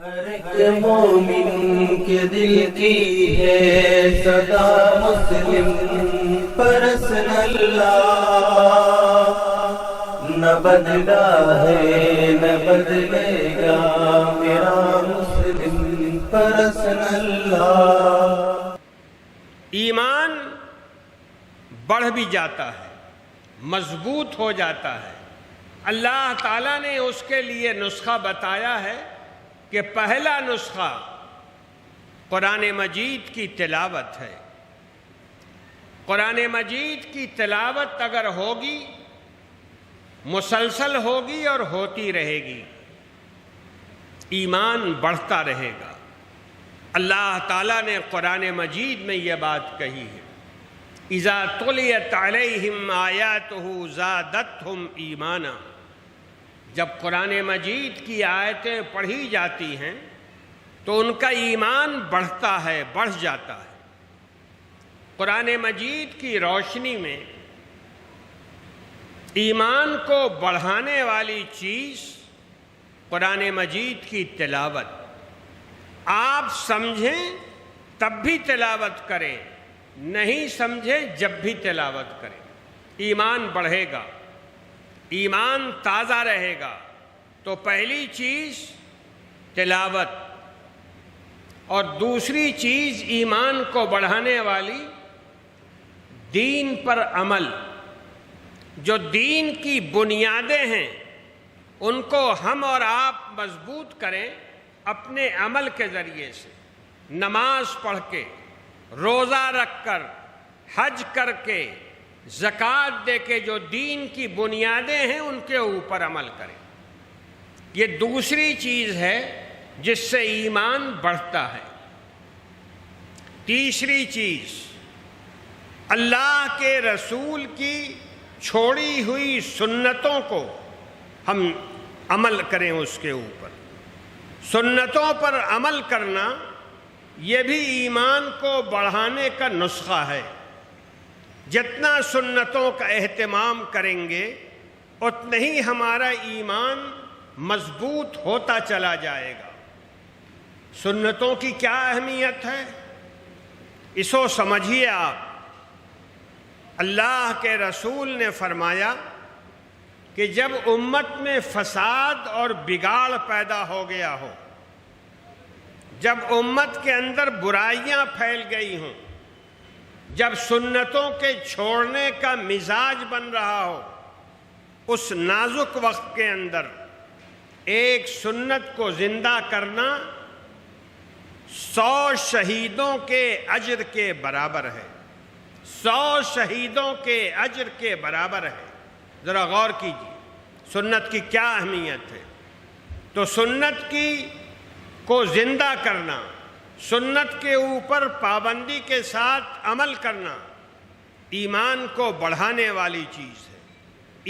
ہر ایک مومن کے دل کی ہے صدا مسلم پرسن اللہ، نہ بدلا ہے نہ بدلے گا میرا مسلم پرسن اللہ۔ ایمان بڑھ بھی جاتا ہے، مضبوط ہو جاتا ہے۔ اللہ تعالیٰ نے اس کے لیے نسخہ بتایا ہے کہ پہلا نسخہ قرآن مجید کی تلاوت ہے۔ قرآن مجید کی تلاوت اگر ہوگی، مسلسل ہوگی اور ہوتی رہے گی، ایمان بڑھتا رہے گا۔ اللہ تعالیٰ نے قرآن مجید میں یہ بات کہی ہے، اذا تلیت علیہم آیاتہ زادتہم ایمانا، جب قرآن مجید کی آیتیں پڑھی جاتی ہیں تو ان کا ایمان بڑھتا ہے، بڑھ جاتا ہے۔ قرآن مجید کی روشنی میں ایمان کو بڑھانے والی چیز قرآن مجید کی تلاوت۔ آپ سمجھیں تب بھی تلاوت کریں، نہیں سمجھے جب بھی تلاوت کریں، ایمان بڑھے گا، ایمان تازہ رہے گا۔ تو پہلی چیز تلاوت، اور دوسری چیز ایمان کو بڑھانے والی دین پر عمل۔ جو دین کی بنیادیں ہیں ان کو ہم اور آپ مضبوط کریں اپنے عمل کے ذریعے سے، نماز پڑھ کے، روزہ رکھ کر، حج کر کے، زکوٰۃ دے کے، جو دین کی بنیادیں ہیں ان کے اوپر عمل کریں۔ یہ دوسری چیز ہے جس سے ایمان بڑھتا ہے۔ تیسری چیز، اللہ کے رسول کی چھوڑی ہوئی سنتوں کو ہم عمل کریں اس کے اوپر۔ سنتوں پر عمل کرنا یہ بھی ایمان کو بڑھانے کا نسخہ ہے۔ جتنا سنتوں کا اہتمام کریں گے اتنا ہی ہمارا ایمان مضبوط ہوتا چلا جائے گا۔ سنتوں کی کیا اہمیت ہے اسو سمجھیے آپ۔ اللہ کے رسول نے فرمایا کہ جب امت میں فساد اور بگاڑ پیدا ہو گیا ہو، جب امت کے اندر برائیاں پھیل گئی ہوں، جب سنتوں کے چھوڑنے کا مزاج بن رہا ہو، اس نازک وقت کے اندر ایک سنت کو زندہ کرنا 100 شہیدوں کے اجر کے برابر ہے۔ 100 شہیدوں کے اجر کے برابر ہے۔ ذرا غور کیجیے سنت کی کیا اہمیت ہے۔ تو سنت کو زندہ کرنا، سنت کے اوپر پابندی کے ساتھ عمل کرنا ایمان کو بڑھانے والی چیز ہے۔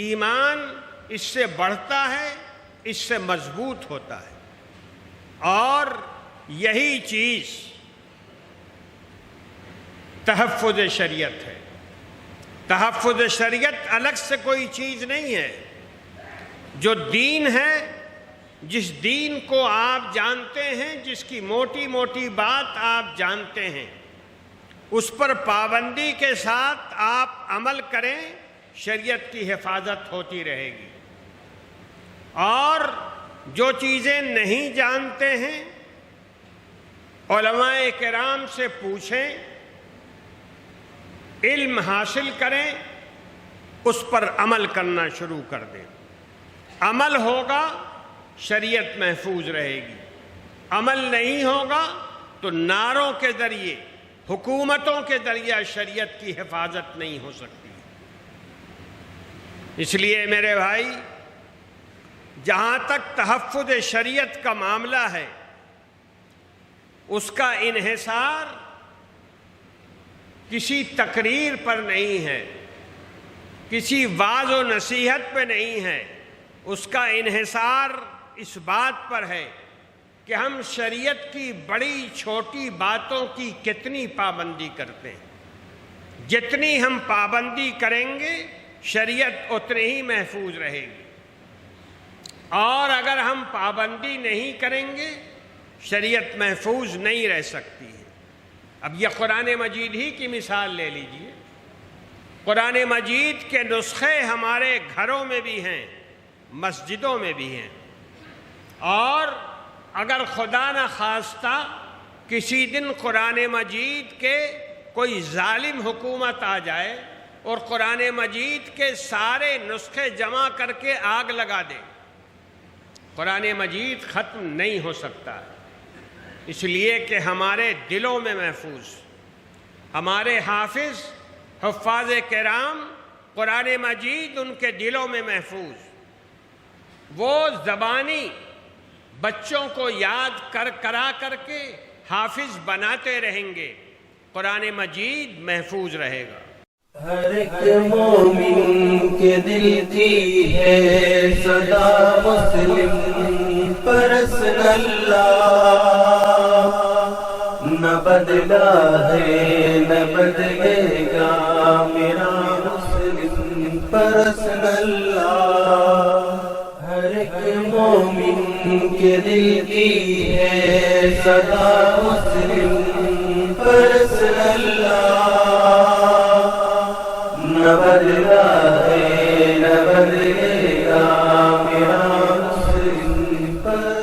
ایمان اس سے بڑھتا ہے، اس سے مضبوط ہوتا ہے، اور یہی چیز تحفظ شریعت ہے۔ تحفظ شریعت الگ سے کوئی چیز نہیں ہے۔ جو دین ہے، جس دین کو آپ جانتے ہیں، جس کی موٹی موٹی بات آپ جانتے ہیں، اس پر پابندی کے ساتھ آپ عمل کریں، شریعت کی حفاظت ہوتی رہے گی۔ اور جو چیزیں نہیں جانتے ہیں علماء کرام سے پوچھیں، علم حاصل کریں، اس پر عمل کرنا شروع کر دیں۔ عمل ہوگا شریعت محفوظ رہے گی، عمل نہیں ہوگا تو نعروں کے ذریعے، حکومتوں کے ذریعے شریعت کی حفاظت نہیں ہو سکتی۔ اس لیے میرے بھائی، جہاں تک تحفظ شریعت کا معاملہ ہے، اس کا انحصار کسی تقریر پر نہیں ہے، کسی وعظ و نصیحت پہ نہیں ہے۔ اس کا انحصار اس بات پر ہے کہ ہم شریعت کی بڑی چھوٹی باتوں کی کتنی پابندی کرتے ہیں۔ جتنی ہم پابندی کریں گے شریعت اتنی ہی محفوظ رہے گی، اور اگر ہم پابندی نہیں کریں گے شریعت محفوظ نہیں رہ سکتی ہے۔ اب یہ قرآن مجید ہی کی مثال لے لیجئے، قرآن مجید کے نسخے ہمارے گھروں میں بھی ہیں، مسجدوں میں بھی ہیں، اور اگر خدا نہ خواستہ کسی دن قرآن مجید کے کوئی ظالم حکومت آ جائے اور قرآن مجید کے سارے نسخے جمع کر کے آگ لگا دے، قرآن مجید ختم نہیں ہو سکتا، اس لیے کہ ہمارے دلوں میں محفوظ، ہمارے حافظ حفاظ کرام قرآن مجید ان کے دلوں میں محفوظ، وہ زبانی بچوں کو یاد کرا کے حافظ بناتے رہیں گے، قرآن مجید محفوظ رہے گا۔ ہر ایک مومن کے دل کی ہے صدا مسلم پرسن اللہ، نہ بدلا ہے نہ بدلے گا میرا مسلم پرسن اللہ۔ ہر ایک مومن کے دل کی ہے صدا مسلم پرسن اللہ،